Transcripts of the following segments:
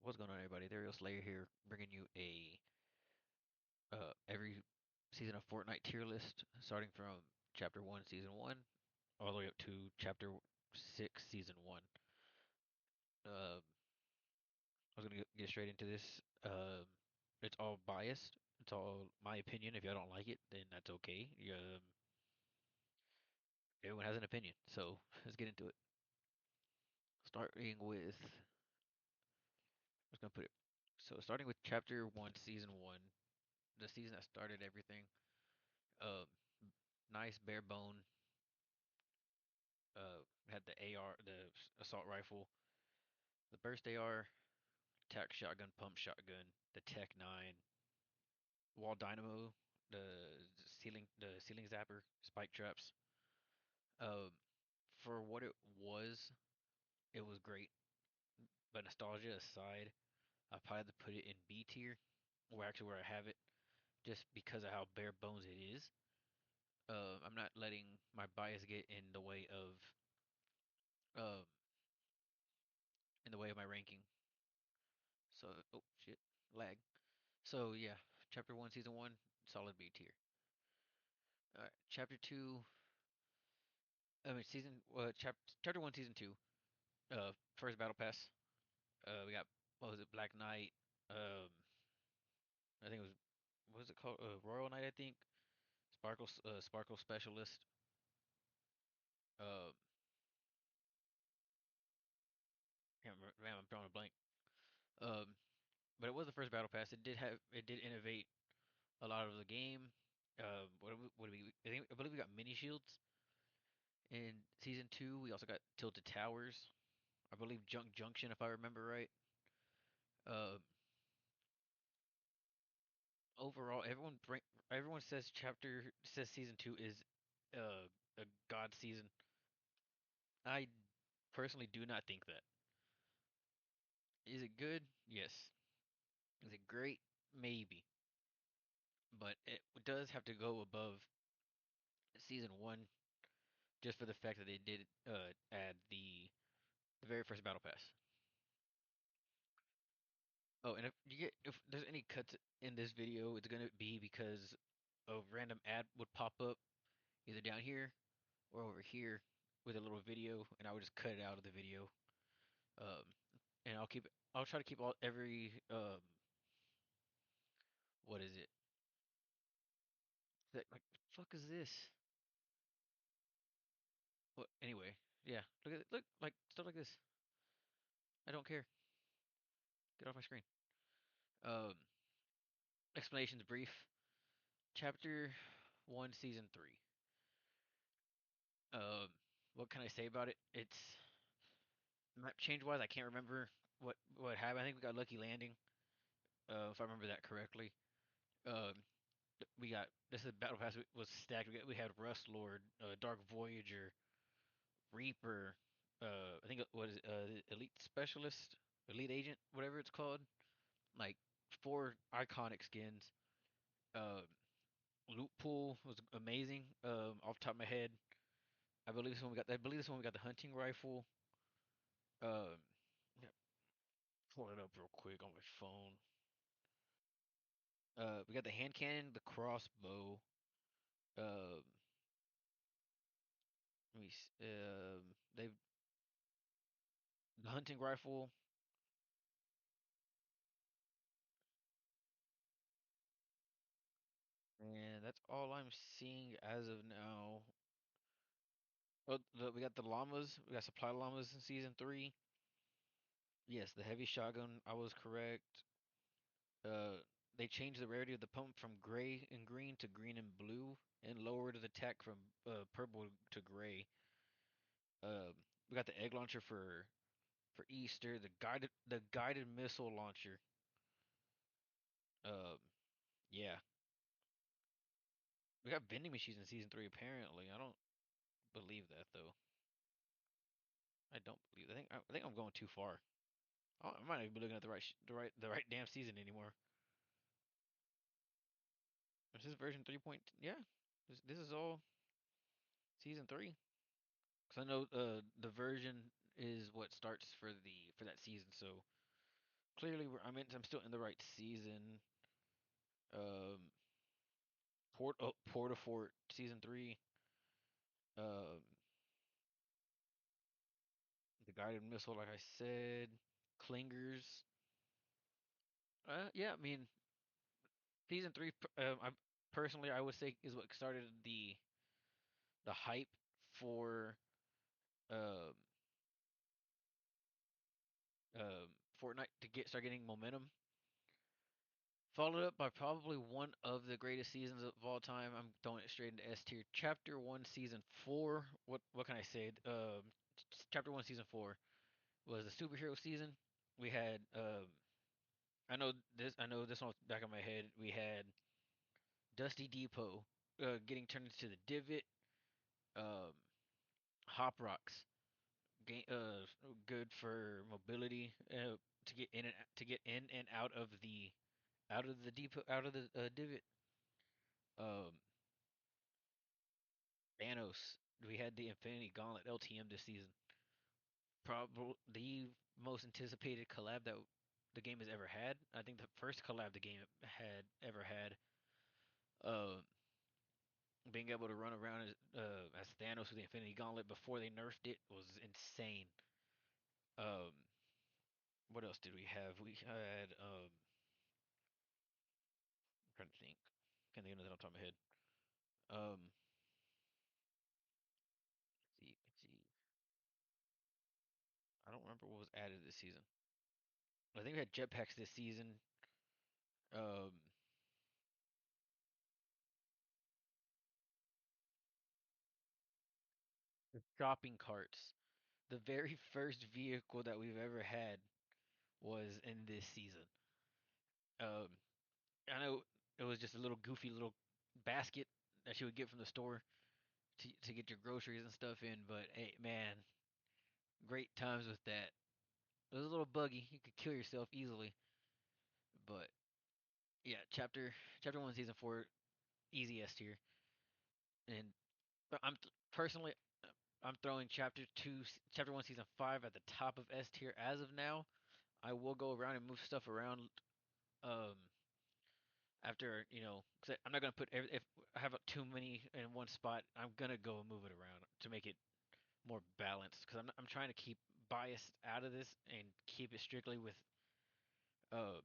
What's going on, everybody? There Slayer here, bringing you a every season of Fortnite tier list, starting from Chapter One, Season One, all the way up to Chapter Six, Season One. I was gonna get straight into this. It's all biased. It's all my opinion. If y'all don't like it, then that's okay. Everyone has an opinion, so let's get into it. Starting with, I'm just gonna put it. So starting with Chapter One, Season One, the season that started everything. Um, nice bare bone had the AR, the assault rifle, the burst AR, tac shotgun, pump shotgun, the Tech 9, wall dynamo, the ceiling zapper, spike traps. Um, for what it was great. But nostalgia aside, I probably have to put it in B tier, or actually where I have it, just because of how bare bones it is. I'm not letting my bias get um, in the way of my ranking. So, oh shit, lag. So yeah, chapter one, season one, solid B tier. All right, chapter two. I mean, chapter one, season two. First battle pass. We got what was it? Black Knight. Um, I think it was what was it called? Royal Knight, I think. Sparkle Specialist. Uh, can't remember, man, I'm drawing a blank. Um, but it was the first battle pass. It did innovate a lot of the game. What do I believe we got mini shields in season two. We also got tilted towers. I believe Junk Junction, if I remember right. Uh, Overall, everyone says season two is a god season. I personally do not think that. Is it good? Yes. Is it great? Maybe. But it does have to go above season one just for the fact that they did add the very first battle pass. Oh, and if there's any cuts in this video, it's gonna be because a random ad would pop up either down here or over here with a little video, and I would just cut it out of the video. Um, and I'll try to keep all every what is it? Like the fuck is this? What anyway? Yeah, look at it. Look like stuff like this. I don't care. Get off my screen. Um, explanations brief. Chapter one, season three. Um, what can I say about it? It's map change wise. I can't remember what happened. I think we got lucky landing. If I remember that correctly. Um, we got this is battle pass was stacked. We had Rust Lord, Dark Voyager, Reaper. I think what is it, Elite Specialist, Elite Agent, whatever it's called. Like four iconic skins. Um, Loot pool was amazing. Off the top of my head, I believe this one we got the hunting rifle. Um, yeah, pull it up real quick on my phone. We got the hand cannon, the crossbow. Um, they the hunting rifle, and that's all I'm seeing as of now. Oh, we got the llamas. We got supply llamas in season three. Yes, the heavy shotgun. I was correct. They changed the rarity of the pump from gray and green to green and blue, and lowered the attack from purple to gray. We got the egg launcher for Easter. The guided missile launcher. Um, yeah, we got vending machines in season three. Apparently, I don't believe that though. I don't believe. I think I'm going too far. I might not even be looking at the right damn season anymore. Is this version 3 point? Yeah, this is all season three. Cause I know the version is what starts for that season. So clearly I'm still in the right season. Um, Port of Fort season three. Um, the guided missile, like I said. Clingers. Yeah, I mean season three. I personally I would say is what started the hype for um Fortnite to get start getting momentum. Followed up by probably one of the greatest seasons of all time. I'm throwing it straight into S tier. Chapter one, season four. What can I say? Chapter one, season four was the superhero season. We had I know this one's back of my head. We had Dusty Depot getting turned into the Divot. Um, Hop Rocks, good for mobility to get in and out of the depot out of the divot. Um, Thanos. We had the Infinity Gauntlet LTM this season. Probably the most anticipated collab that the game has ever had. I think the first collab the game had ever had. Uh, being able to run around as Thanos with the Infinity Gauntlet before they nerfed it was insane. Um, what else did we have? We had I'm trying to think. Can't think of anything on top of my head. Um, let's see. I don't remember what was added this season. I think we had jetpacks this season. Um, shopping carts. The very first vehicle that we've ever had was in this season. Um, I know it was just a little goofy little basket that you would get from the store to get your groceries and stuff in, but hey, man, great times with that. It was a little buggy. You could kill yourself easily, but yeah, chapter one, season four, easy S tier. And but personally, I'm throwing chapter one, season five at the top of S tier as of now. I will go around and move stuff around. Um, after because I'm not gonna put if I have too many in one spot, I'm gonna go and move it around to make it more balanced. Because I'm trying to keep bias out of this and keep it strictly with um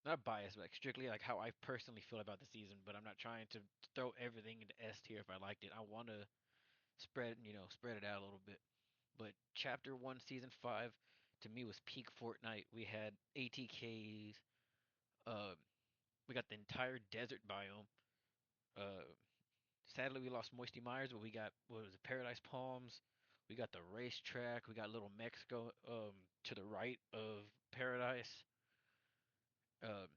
not bias, but like strictly like how I personally feel about the season. But I'm not trying to throw everything into S tier if I liked it. I want to spread it out a little bit. But chapter one, season five, to me was peak Fortnite. We had ATKs. Um, we got the entire desert biome. Uh, Sadly, we lost Moisty Myers, but we got what was it, Paradise Palms. We got the racetrack. We got Little Mexico to the right of Paradise. Um,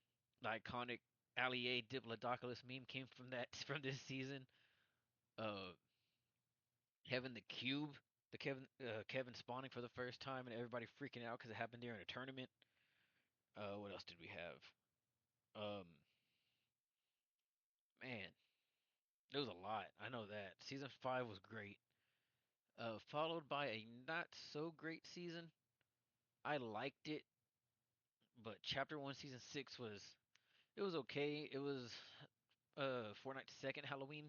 the iconic Allier Diplodocus meme came from that from this season. Uh, Kevin the Cube, the Kevin spawning for the first time and everybody freaking out because it happened during a tournament. What else did we have? Um, Man, there was a lot. I know that season five was great. Followed by a not so great season. I liked it, but chapter one, season six it was okay. It was Fortnite's second Halloween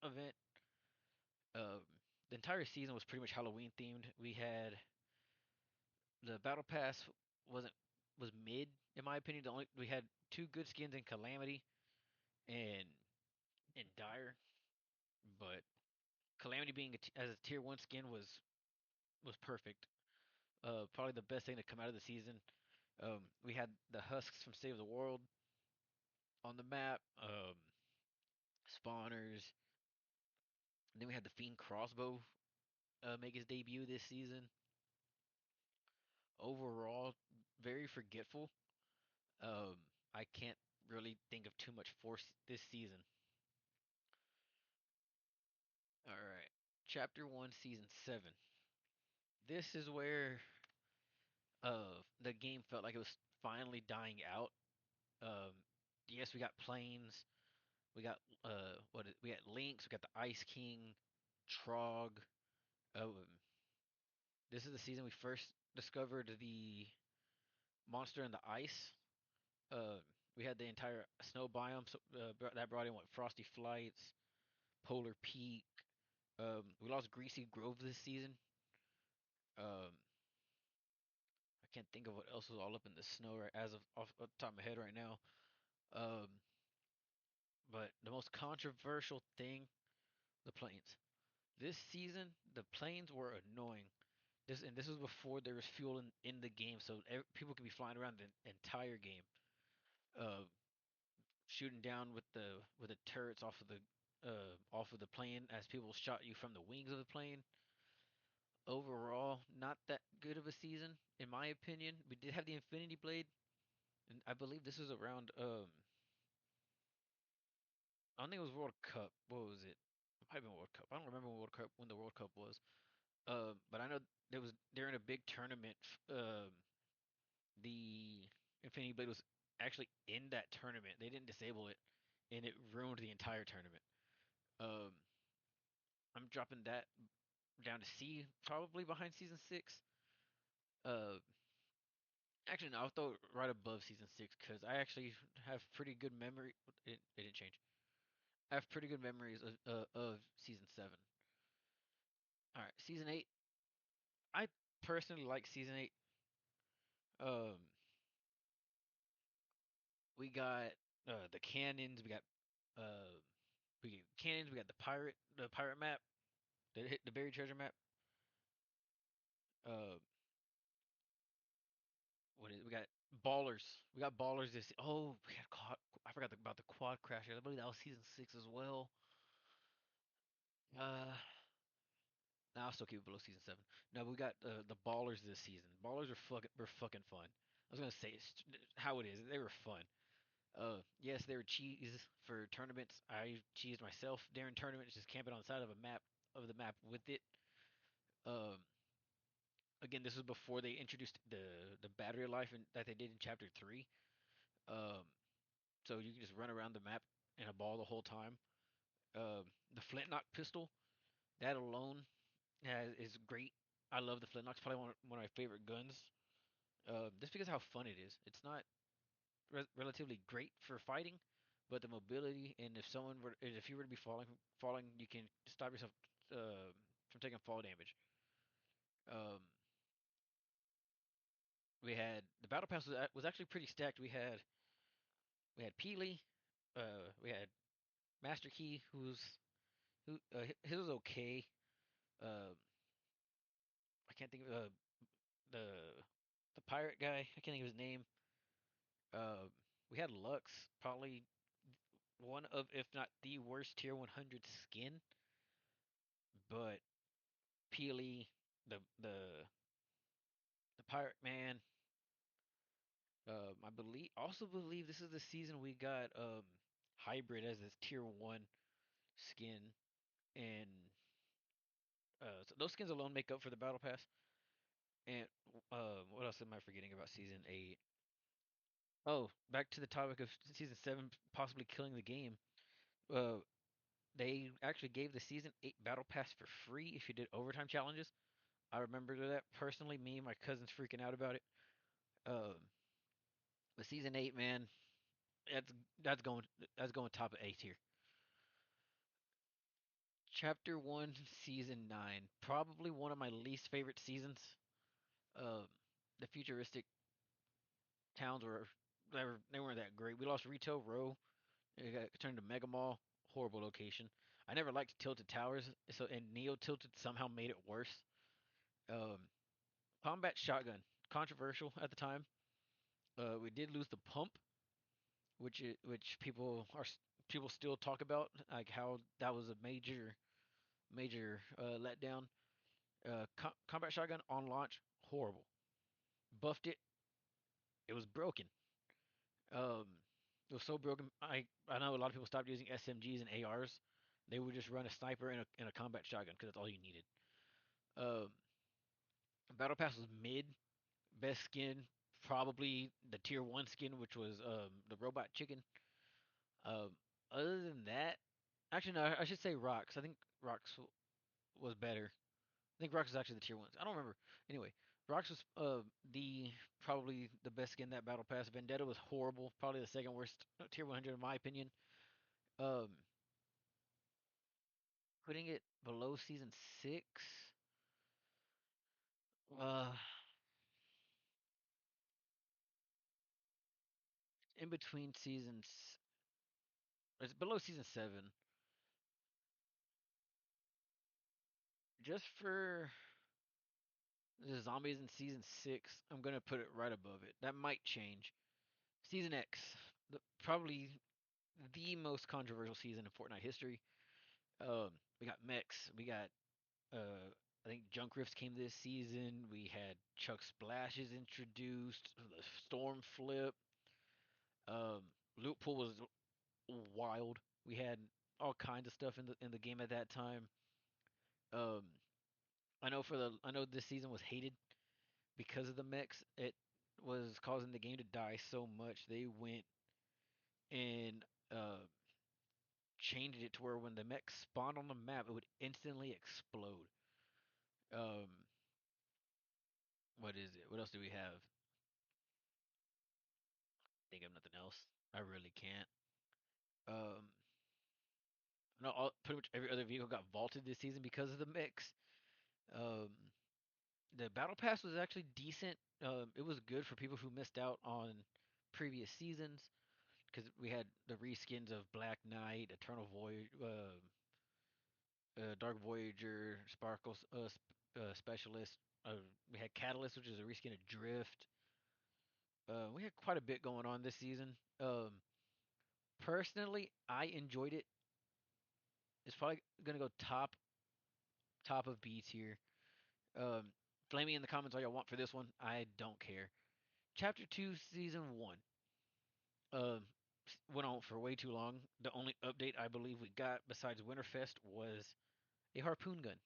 event. The entire season was pretty much Halloween themed. We had the battle pass wasn't was mid in my opinion. The only we had two good skins in Calamity and Dire, but Calamity being as a tier one skin was perfect. Probably the best thing to come out of the season. We had the husks from Save the World on the map. Spawners. And then we had the Fiend Crossbow make his debut this season. Overall, very forgetful. I can't really think of too much force this season. All right, Chapter One, Season Seven. This is where the game felt like it was finally dying out. Um, yes, we got planes. We got we got Lynx. We got the Ice King, Trog. Um, this is the season we first discovered Monster in the Ice. Uh, we had the entire snow biome, so, that brought in what Frosty Flights, Polar Peak. We lost Greasy Grove this season. Um, I can't think of what else was all up in the snow right as of off the top of my head right now. Um, but the most controversial thing, the planes. This season, the planes were annoying. This was before there was fuel in the game, so people could be flying around the entire game, uh, shooting down with the turrets off of the plane as people shot you from the wings of the plane. Overall, not that good of a season, in my opinion. We did have the Infinity Blade, and I believe this was around I don't think it was World Cup. What was it? It might have been World Cup. I don't remember when the World Cup was. But I know there was during a big tournament. The Infinity Blade was actually in that tournament. They didn't disable it, and it ruined the entire tournament. Um, I'm dropping that down to C, probably behind season six. Uh, actually, no, I'll throw it right above season six because I actually have pretty good memory. It didn't change. I have pretty good memories of season seven. All right, season eight. I personally like season eight. Um, we got the cannons. Uh, we got cannons. We got the pirate map, the buried treasure map. Uh, what is we got ballers. We got ballers. This we got caught. I forgot about the quad crasher. I believe that was season six as well. Uh, I'll still keep it below season seven. No, we got the ballers this season. Ballers were fucking fun. I was gonna say how it is. They were fun. Yes, they were cheese for tournaments. I cheesed myself during tournaments, just camping on the side of a map of the map with it. Um, again, this was before they introduced the battery life that they did in chapter three. Um, so you can just run around the map in a ball the whole time. The flintlock pistol, that alone is great. I love the flintlock. It's probably one of my favorite guns. Just because of how fun it is. It's not relatively great for fighting, but the mobility and if you were to be falling, you can stop yourself uh, from taking fall damage. Um, we had the battle pass was actually pretty stacked. We had Peely, we had Master Key, who his was okay. Uh, I can't think of the the pirate guy. I can't think of his name. Uh, we had Lux, probably one of, if not the worst tier 100 skin, but Peely, the pirate man. I believe this is the season we got hybrid as this tier one skin, and so those skins alone make up for the battle pass. And what else am I forgetting about season eight? Oh, back to the topic of season seven possibly killing the game. Uh, they actually gave the season eight battle pass for free if you did overtime challenges. I remember that personally. Me and my cousins freaking out about it. Um, but season eight, man, that's that's going that's going top of A tier. Chapter one, season nine, probably one of my least favorite seasons. Um, the futuristic towns they weren't that great. We lost Retail Row. It got turned to Mega Mall. Horrible location. I never liked Tilted Towers, and Neo Tilted somehow made it worse. Um, Combat Shotgun, controversial at the time. We did lose the pump, which people still talk about, like how that was a major letdown. Combat Shotgun on launch, horrible. Buffed it, it was broken. Um, it was so broken. I know a lot of people stopped using SMGs and ARs. They would just run a sniper and a combat shotgun because that's all you needed. Um, Battle Pass was mid. Best skin, probably the tier one skin, which was the robot chicken. Um, other than that, actually no, I should say Rocks. I think Rocks was better. I think Rocks is actually the tier ones. I don't remember. Anyway, Rocks was the probably the best skin that battle pass. Vendetta was horrible, probably the second worst tier 100 in my opinion. Um, Putting it below season six, uh, in between seasons, it's below season seven. Just for the zombies in season six, I'm gonna put it right above it. That might change. Season X, probably the most controversial season in Fortnite history. We got mechs. We got I think Junk Rifts came this season. We had Chuck Splashes introduced. The Storm Flip. Loot Pool was wild. We had all kinds of stuff in the game at that time. Um, I know this season was hated because of the mechs. It was causing the game to die so much. They went and changed it to where when the mech spawned on the map, it would instantly explode. Um, what is it? What else do we have? Think of nothing else. I really can't. Um, no, pretty much every other vehicle got vaulted this season because of the mix. Um, the battle pass was actually decent. It was good for people who missed out on previous seasons because we had the reskins of Black Knight, Eternal Void, Dark Voyager, Sparkle Specialist. We had Catalyst, which is a reskin of Drift. We had quite a bit going on this season. Personally, I enjoyed it. It's probably gonna go top of B tier. Um, Flame me in the comments all y'all want for this one. I don't care. Chapter 2, Season 1. Um, Went on for way too long. The only update I believe we got besides Winterfest was a harpoon gun.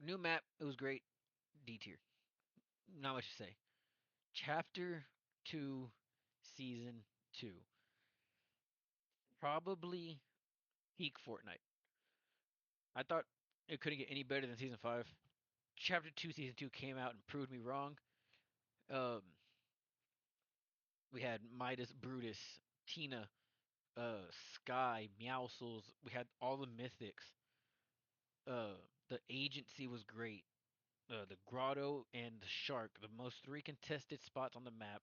New map. It was great. D tier. Not much to say. Chapter 2, Season 2. Probably peak Fortnite. I thought it couldn't get any better than Season 5. Chapter 2, Season 2 came out and proved me wrong. Um, we had Midas, Brutus, Tina, Sky, Meowscles. We had all the mythics. The agency was great. The grotto and the shark, the most three contested spots on the map.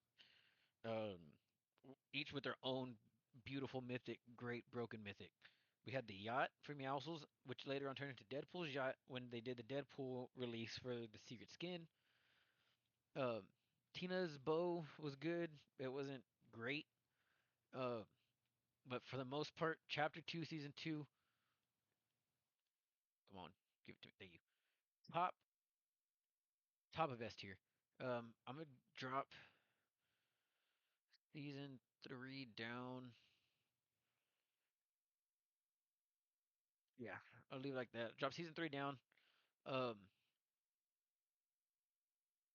Um, each with their own beautiful mythic, great broken mythic. We had the yacht for Meowscles, which later on turned into Deadpool's yacht when they did the Deadpool release for the secret skin. Um, Tina's bow was good. It wasn't great. Uh, but for the most part, Chapter 2, Season 2, come on, give it to me. Thank you. Top top of S tier. I'm gonna drop season 3 down. Yeah, I'll leave it like that. Drop season 3 down. Um,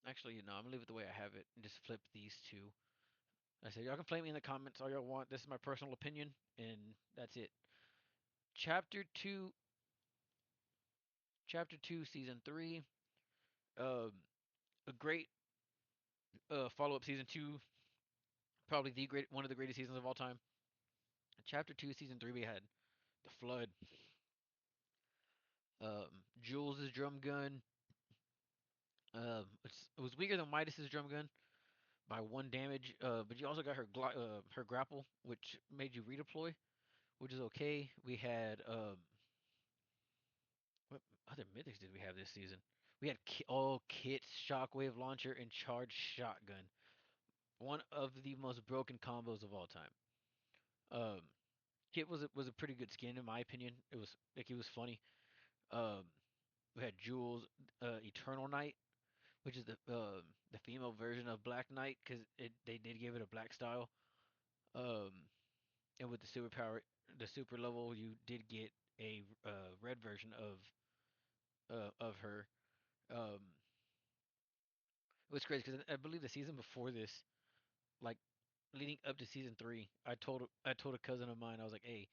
Actually, I'm gonna leave it the way I have it and just flip these two. I said y'all can flame me in the comments all y'all want. This is my personal opinion, and that's it. Chapter 2, Chapter 2, Season 3. Um, a great follow up season 2. Probably the great one of the greatest seasons of all time. Chapter 2, Season 3. We had the flood. Jules' drum gun. It was weaker than Midas's drum gun by one damage. But you also got her grapple, which made you redeploy, which is okay. We had what other mythics did we have this season? We had Kit's shockwave launcher and charged shotgun. One of the most broken combos of all time. Um, Kit was a pretty good skin in my opinion. It was like he was funny. Um, we had Jules, Eternal Knight, which is the female version of Black Knight because they did give it a black style. Um, and with the superpower, the super level, you did get a red version of her. Um, it was crazy because I believe the season before this, like leading up to season 3, I told a cousin of mine I was like, hey,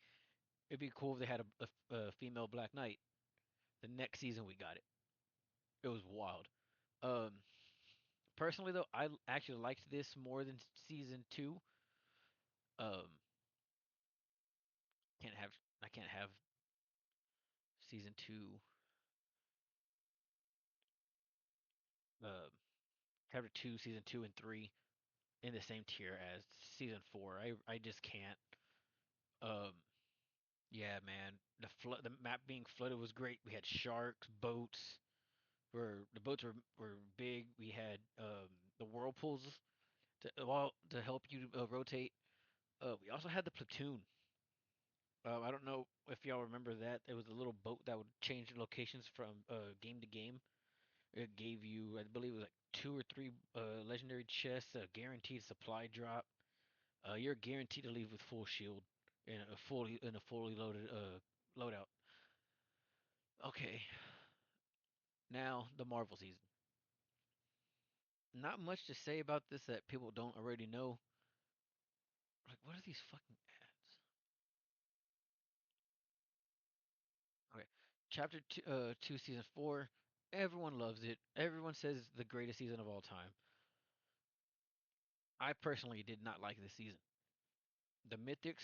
it'd be cool if they had a female Black Knight. The next season we got it. It was wild. Um, Personally though, I actually liked this more than season two. Um, can't have I can't have season two. Um, Chapter two, season two and three in the same tier as season four. I just can't. Um, yeah, man, the map being flooded was great. We had sharks, boats. Where the boats were big. We had the whirlpools to help you rotate. We also had the platoon. I don't know if y'all remember that. It was a little boat that would change locations from game to game. It gave you, I believe, it was like two or three legendary chests, a guaranteed supply drop. You're guaranteed to leave with full shield and a fully loaded loadout. Okay, now the Marvel season. Not much to say about this that people don't already know. Like, what are these fucking ads? Okay, chapter two, season four. Everyone loves it. Everyone says it's the greatest season of all time. I personally did not like this season. The mythics,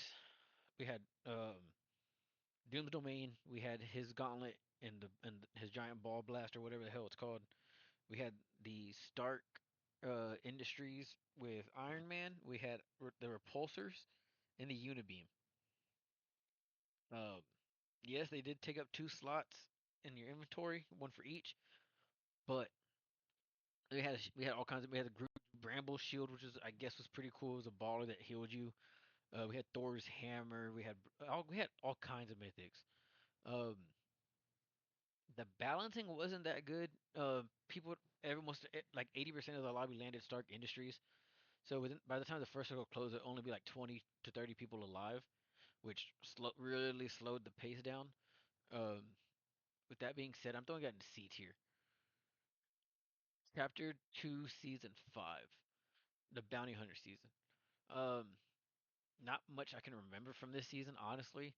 we had Doom's Domain. We had his gauntlet and his giant ball blast or whatever the hell it's called. We had the Stark Industries with Iron Man. We had the repulsors and the Unibeam. Um, yes, they did take up two slots in your inventory, one for each, but we had all kinds of we had the Groot Bramble shield, which is I guess was pretty cool. It was a baller that healed you. We had Thor's hammer. We had all kinds of mythics. Um, the balancing wasn't that good. Almost like 80% of the lobby landed Stark Industries. So by the time the first circle closed, there'd only be like 20 to 30 people alive, which really slowed the pace down. Um, with that being said, I'm throwing it in C tier. Chapter 2, Season 5, the Bounty Hunter season. Um, Not much I can remember from this season, honestly.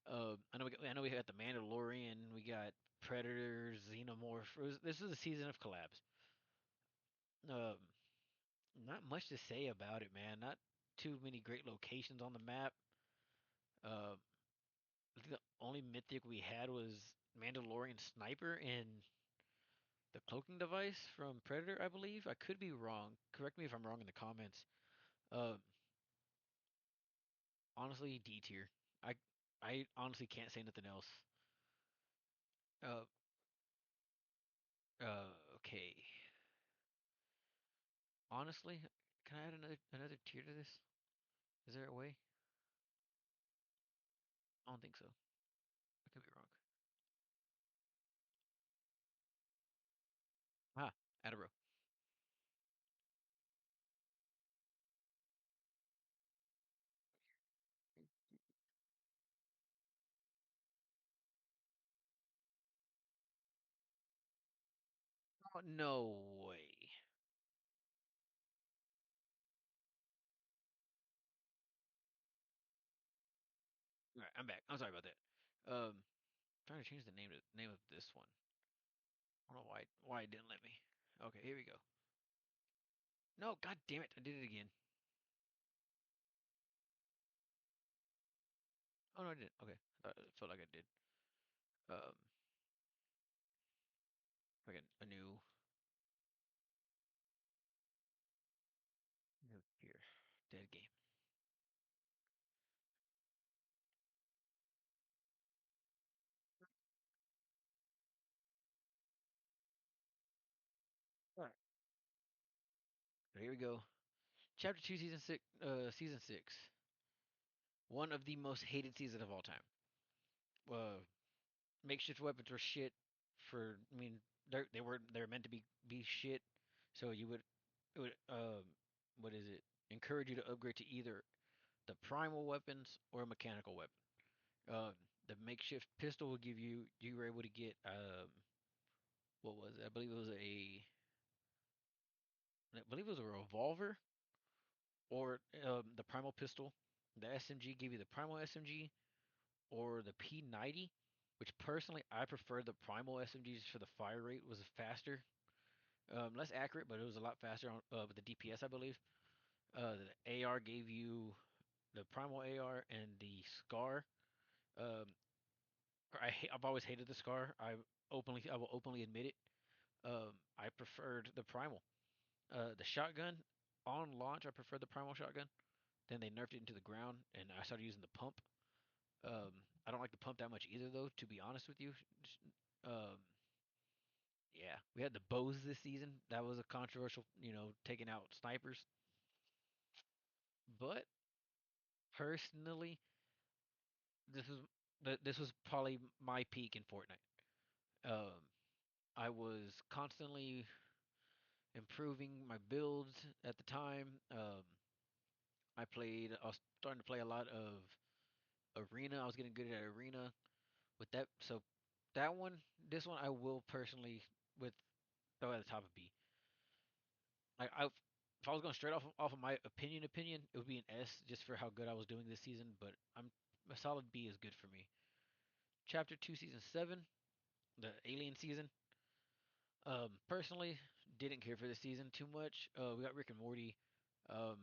I know we got the Mandalorian, we got Predators, Xenomorph. This is a season of collabs. Um, Not much to say about it, man. Not too many great locations on the map. Uh, I think the only mythic we had was Mandalorian Sniper and the cloaking device from Predator, I believe. I could be wrong. Correct me if I'm wrong in the comments. Um, Honestly, D tier. I I honestly can't say nothing else. Uh, okay. Honestly, can I add another tier to this? Is there a way? I don't think so. I could be wrong. Ah, add a row. Oh, no way. All right, I'm back. I'm sorry about that. Trying to change the name of this one. I don't know why it didn't let me. Okay, here we go. No, god damn it, I did it again. Oh no, I didn't. Okay, it felt like I did. Um, like a new here, dead game. All right. So here we go. Chapter two, season six. One of the most hated seasons of all time. Uh, Makeshift weapons were shit. I mean, they were meant to be shit. So it would what is it? Encourage you to upgrade to either the primal weapons or a mechanical weapon. Uh, the makeshift pistol will give you were able to get what was it? I believe it was a revolver or the primal pistol. The SMG gave you the primal SMG or the P90, which personally I prefer the primal SMGs for the fire rate was faster. Less accurate, but it was a lot faster with the DPS, I believe. The AR gave you the primal AR and the scar. Um, I've always hated the scar. I will openly admit it. I preferred the primal. The shotgun on launch, I preferred the primal shotgun. Then they nerfed it into the ground, and I started using the pump. I don't like the pump that much either, though. To be honest with you, um, yeah, we had the bows this season. That was a controversial, taking out snipers. But personally, this was this was probably my peak in Fortnite. Um, I was constantly improving my builds at the time. I was starting to play a lot of arena. I was getting good at arena with that. So this one, I will personally with throw at the top of B. If I was going straight off of my opinion, it would be an S just for how good I was doing this season. But a solid B is good for me. Chapter 2, Season 7, the Alien season. Personally, didn't care for this season too much. We got Rick and Morty. Um,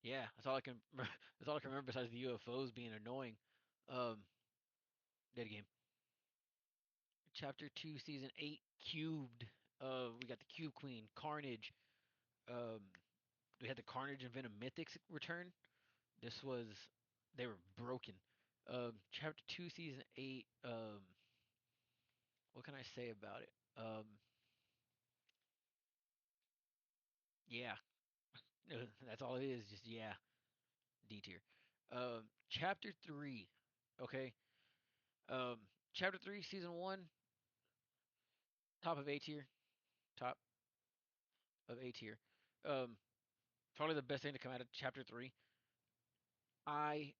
yeah, that's all I can. That's all I can remember besides the UFOs being annoying. Um, Dead game. Chapter 2, Season 8, Cubed. We got the Cube Queen, Carnage. Um, we had the Carnage and Venom Mythics return. This was they were broken. Chapter 2, Season 8. What can I say about it? Yeah, that's all it is. Just yeah, D tier. Chapter 3. Okay. Chapter 3, Season 1, top of A tier. Top of A tier. Um, Probably the best thing to come out of Chapter 3. I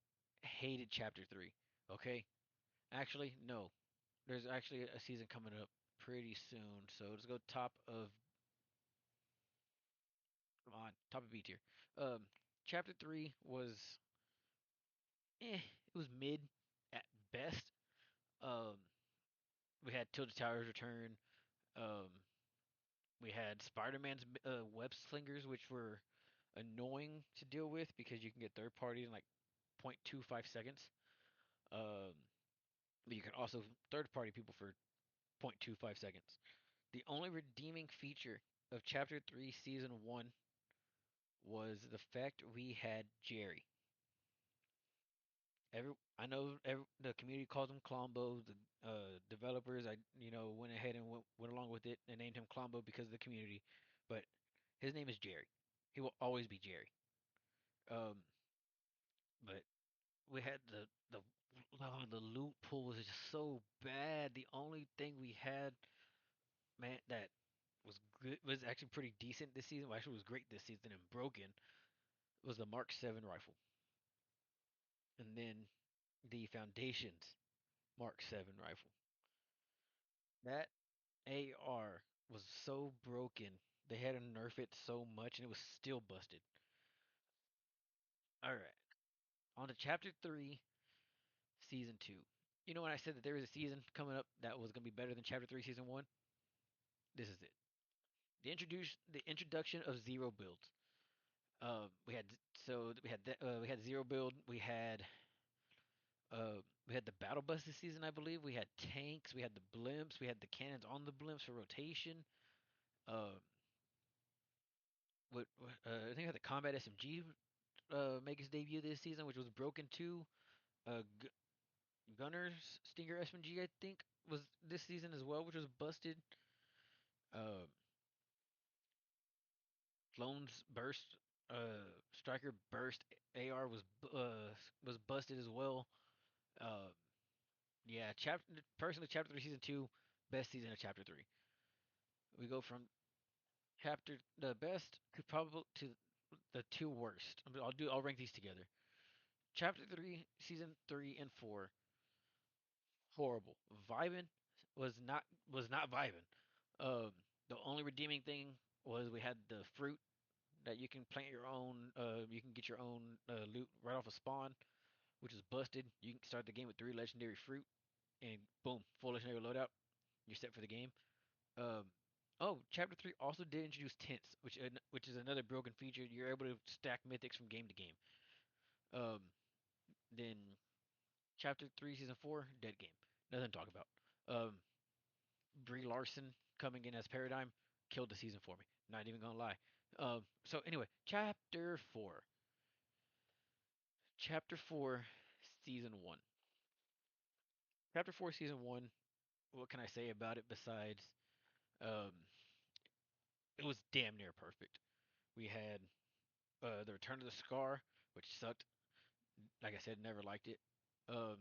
hated Chapter 3. Okay. Actually, no. There's actually a season coming up pretty soon. So let's go top of come on, top of B tier. Um, Chapter 3 was it was mid at best. Um, we had Tilted Towers return. Um, we had Spider-Man's web slingers, which were annoying to deal with because you can get third parties in like 0.25 seconds. Um, but you can also third party people for 0.25 seconds. The only redeeming feature of Chapter 3 Season 1 was the fact we had Jerry. I know the community calls him Klombo. The developers, went ahead and went along with it and named him Klombo because of the community. But his name is Jerry. He will always be Jerry. Um, but we had the loot pool was just so bad. The only thing we had, man, that was good was actually pretty decent this season. Well, actually, was great this season and broken was the Mark 7 rifle, and then the Foundations Mark 7 rifle. That AR was so broken. They had to nerf it so much, and it was still busted. All right, on to Chapter 3, Season 2. You know when I said that there was a season coming up that was gonna be better than Chapter 3, Season 1? This is it. The introduction of zero builds. We had zero build. We had the battle bus this season, I believe. We had tanks. We had the blimps. We had the cannons on the blimps for rotation. Uh, I think we had the combat SMG make its debut this season, which was broken too. Uh, G- Gunner's Stinger SMG, I think, was this season as well, which was busted. Uh, Flone's Burst, Striker Burst AR was busted as well. Uh, yeah, Chapter 3, Season 2, best season of Chapter 3. We go from chapter the best could probably to the two worst. I'll rank these together. Chapter 3, Season 3 and 4, horrible. Vibin was not vibin. The only redeeming thing was we had the fruit that you can plant your own. You can get your own loot right off of spawn, which is busted. You can start the game with 3 legendary fruit, and boom, full legendary loadout. You're set for the game. Um, oh, Chapter 3 also did introduce tints, which is another broken feature. You're able to stack mythics from game to game. Um, then Chapter 3, Season 4, dead game. Nothing to talk about. Um, Brie Larson coming in as Paradigm killed the season for me. Not even gonna lie. So anyway, Chapter 4. Chapter 4, Season 1. Chapter 4, Season 1. What can I say about it besides um, it was damn near perfect. We had the Return of the Scar, which sucked. Like I said, never liked it. Um,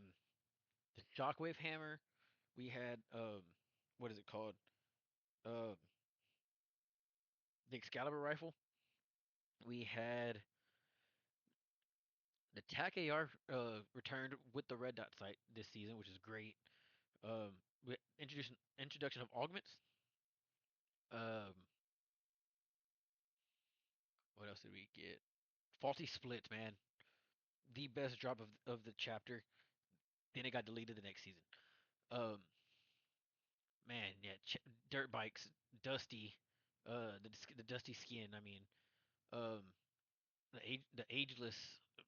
the Shockwave Hammer. We had what is it called? Um, the Excalibur rifle. We had the TAC AR returned with the red dot sight this season, which is great. We introduction of augments. Um, what else did we get? Faulty splits, man. The best drop of the chapter. Then it got deleted the next season. Um, man, yeah, dirt bikes, dusty, the dusty skin. I mean, um, the ageless.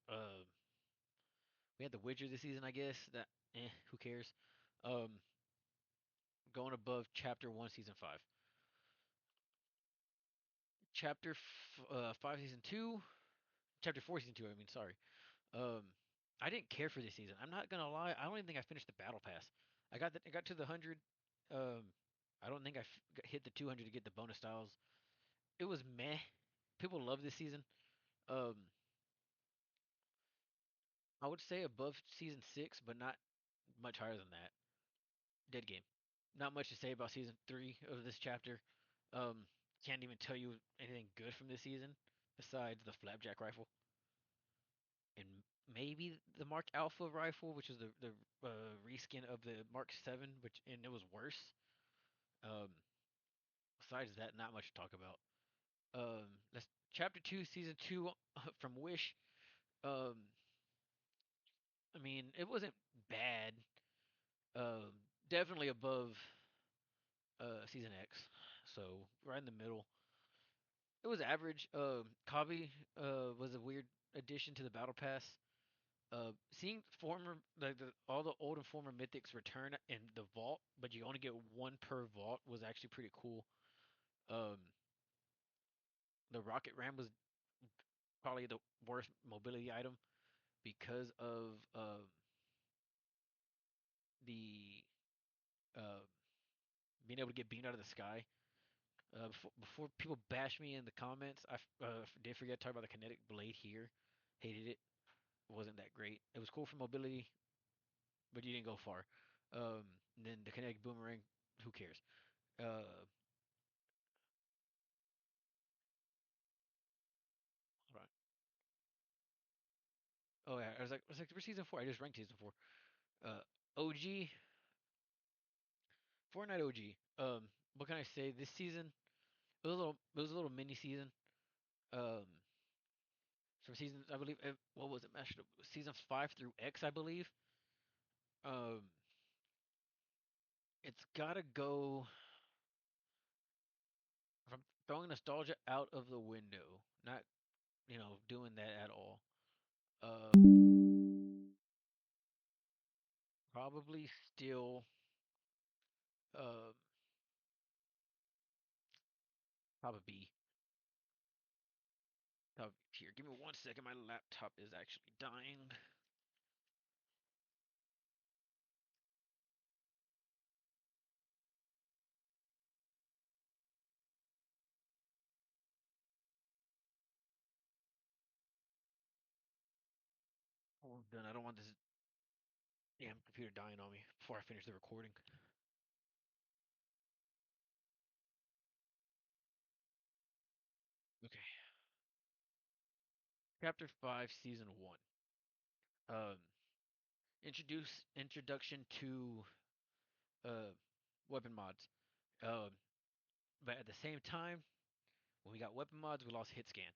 Uh, we had the Witcher this season, I guess. That, who cares? Um, going above chapter 1, season 5. Chapter 5, season 2. Chapter 4, season 2. I mean, sorry. Um, I didn't care for this season. I'm not gonna lie. I don't even think I finished the battle pass. I got to the 100. Um, I don't think hit the 200 to get the bonus styles. It was meh. People love this season. Um, I would say above season 6, but not much higher than that. Dead game. Not much to say about season 3 of this chapter. Um, can't even tell you anything good from this season besides the flapjack rifle and maybe the Mark Alpha rifle, which is the reskin of the Mark 7, which and it was worse. Um, besides that, not much to talk about. Let's chapter 2, season 2 from Wish. Um, I mean, it wasn't bad. Definitely above season X, so right in the middle. It was average. Kabi was a weird addition to the battle pass. Seeing all the old and former mythics return in the vault, but you only get one per vault was actually pretty cool. Um, the rocket ram was probably the worst mobility item because of the uh, being able to get beamed out of the sky. Before people bash me in the comments, I did forget to talk about the kinetic blade here. Hated it. It wasn't that great. It was cool for mobility, but you didn't go far. And then the kinetic boomerang, who cares? Uh, hold on. Oh yeah, I was like, we're season 4. I just ranked season 4. Uh, OG, Fortnite OG. What can I say? This season, it was a little mini season. Um, from season, I believe, what was it? Mashed up seasons 5 through X, I believe. Um, it's gotta go. If I'm throwing nostalgia out of the window, not doing that at all. Uh, probably still. Um, probably B. Top tier. Give me 1 second. My laptop is actually dying. Hold on. I don't want this damn computer dying on me before I finish the recording. Okay. Chapter 5, Season 1. Um, introduction to uh weapon mods. Um, but at the same time, when we got weapon mods, we lost hit scan.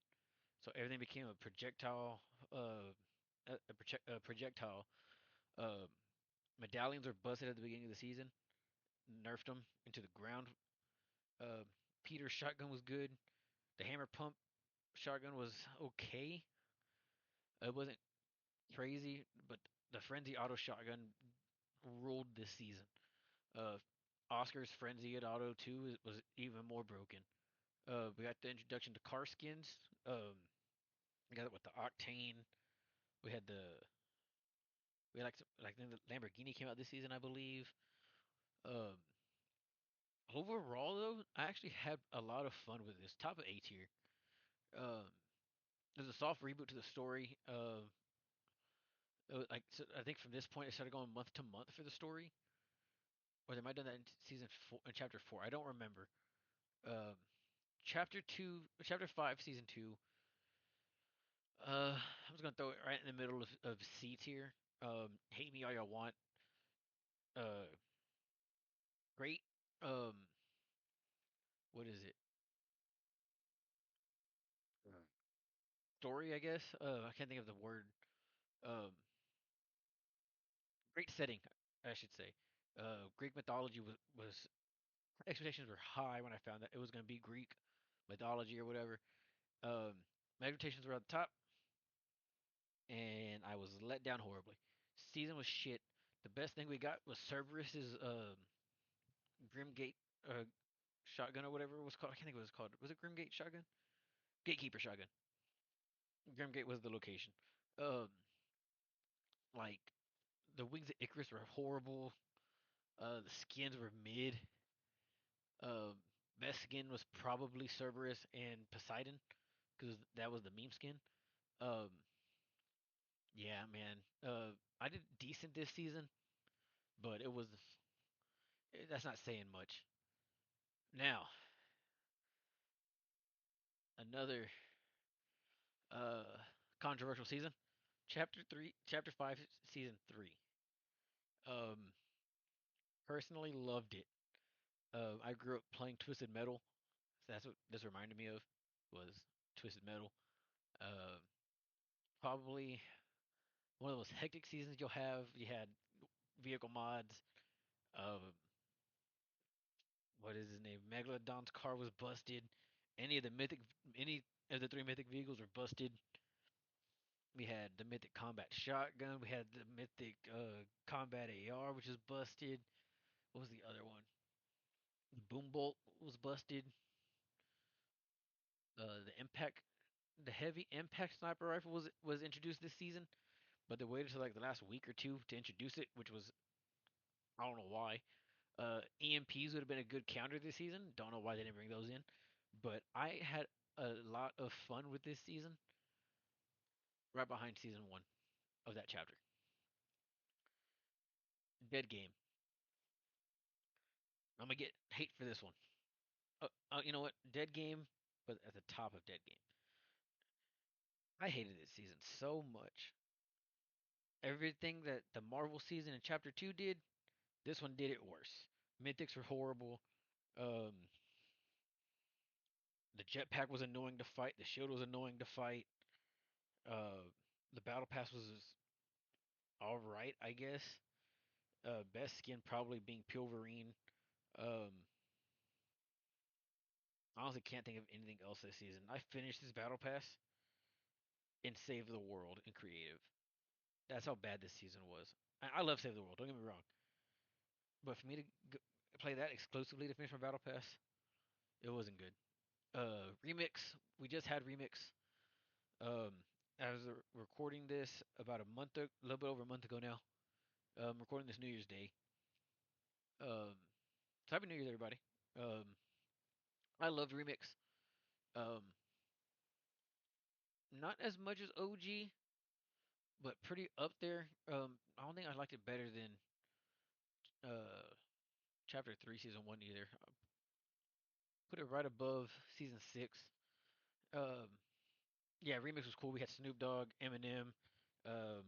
So everything became a projectile. A projectile. Uh, medallions are busted at the beginning of the season. nerfed them into the ground. Uh, Peter's shotgun was good. The hammer pump shotgun was okay. It wasn't crazy, but the frenzy auto shotgun ruled this season. Uh, Oscar's frenzy at auto too was even more broken. We got the introduction to car skins. We got it with the octane. We had the we had like the Lamborghini came out this season, I believe. Um, Overall though, I actually had a lot of fun with this. Top of A tier. Um, there's a soft reboot to the story. Like so I think from this point it started going month to month for the story, or they might have done that in season four, in chapter four. I don't remember. Um, chapter two, chapter five, season two. I'm just gonna throw it right in the middle of C tier. Hate me all y'all want. Uh, Great. Um, what is it? Mm. Story, I guess. I can't think of the word. Um, Great setting, I should say. Greek mythology was expectations were high when I found that it was gonna be Greek mythology or whatever. My expectations were at the top, and I was let down horribly. Season was shit. The best thing we got was Cerberus's Grimgate uh, shotgun or whatever it was called. I can't think what it was called. Was it Grimgate shotgun? Gatekeeper shotgun. Grimgate was the location. Um, like the wings of Icarus were horrible. The skins were mid. Um, Best skin was probably Cerberus and Poseidon because that was the meme skin. Um, yeah, man. I did decent this season, but that's not saying much. Now, another uh controversial season. Chapter 5, season 3. Um, Personally loved it. I grew up playing Twisted Metal, so that's what this reminded me of was Twisted Metal. Uh, Probably one of the most hectic seasons you'll have. You had vehicle mods. Uh, what is his name? Megalodon's car was busted. Any of the three mythic vehicles were busted. We had the mythic combat shotgun. We had the mythic combat AR, which is busted. What was the other one? The boom bolt was busted. The impact, the heavy impact sniper rifle was introduced this season, but they waited till like the last week or two to introduce it, which was I don't know why. EMPs would have been a good counter this season. Don't know why they didn't bring those in, but I had a lot of fun with this season. Right behind season one of that chapter. Dead game. I'm gonna get hate for this one. You know what? Dead game, but at the top of dead game. I hated this season so much. Everything that the Marvel season in chapter two did, this one did it worse. Mythics were horrible. Um, the jetpack was annoying to fight. The shield was annoying to fight. Uh, the battle pass was all right, I guess. Best skin probably being Pilverine. Um, I honestly can't think of anything else this season. I finished this battle pass and saved the world in creative. That's how bad this season was. I love Save the World. Don't get me wrong, but for me to play that exclusively to finish my battle pass, it wasn't good. Remix. We just had remix. Um, I was recording this about a little bit over a month ago now. Recording this New Year's Day. Um, so Happy New Year's, everybody. Um, I loved remix. Um, Not as much as OG, but pretty up there. I don't think I liked it better than uh Chapter 3, Season 1 either. I put it right above Season 6. Um, yeah, remix was cool. We had Snoop Dogg, Eminem, um,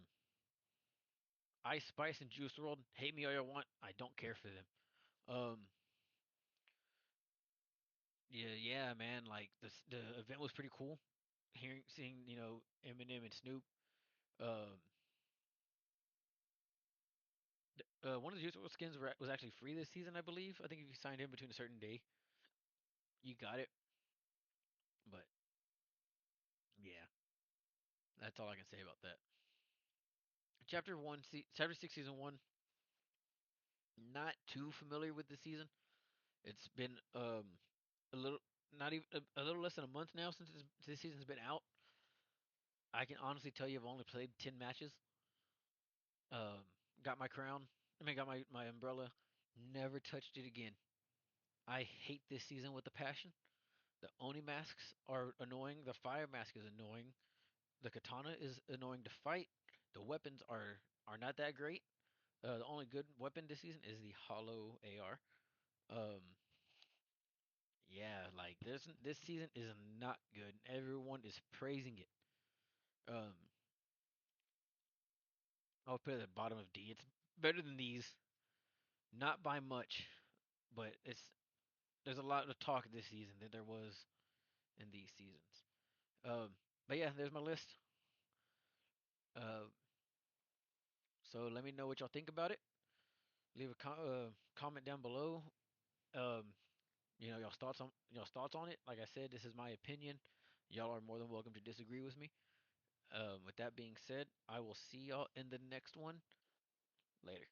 Ice Spice, and Juice WRLD. Hate me all you want. I don't care for them. Um, yeah, yeah, man. Like the event was pretty cool. Seeing Eminem and Snoop. Um, One of the Juice WRLD skins was actually free this season, I believe. I think if you signed in between a certain day, you got it. But yeah, that's all I can say about that. Chapter 6, season one. Not too familiar with the season. It's been a little, not even a little less than a month now since this season's been out. I can honestly tell you I've only played 10 matches. Got my crown. I mean, got my umbrella. Never touched it again. I hate this season with a passion. The Oni masks are annoying. The fire mask is annoying. The katana is annoying to fight. The weapons are not that great. The only good weapon this season is the hollow AR. Um, yeah, like this season is not good. Everyone is praising it. Um, I'll put it at the bottom of D. It's better than these, not by much, but there's a lot of talk this season than there was in these seasons. Um, but yeah, there's my list. Uh, so let me know what y'all think about it. Leave a comment down below. Um, y'all's thoughts on it. Like I said, this is my opinion. Y'all are more than welcome to disagree with me. With that being said, I will see y'all in the next one. Later.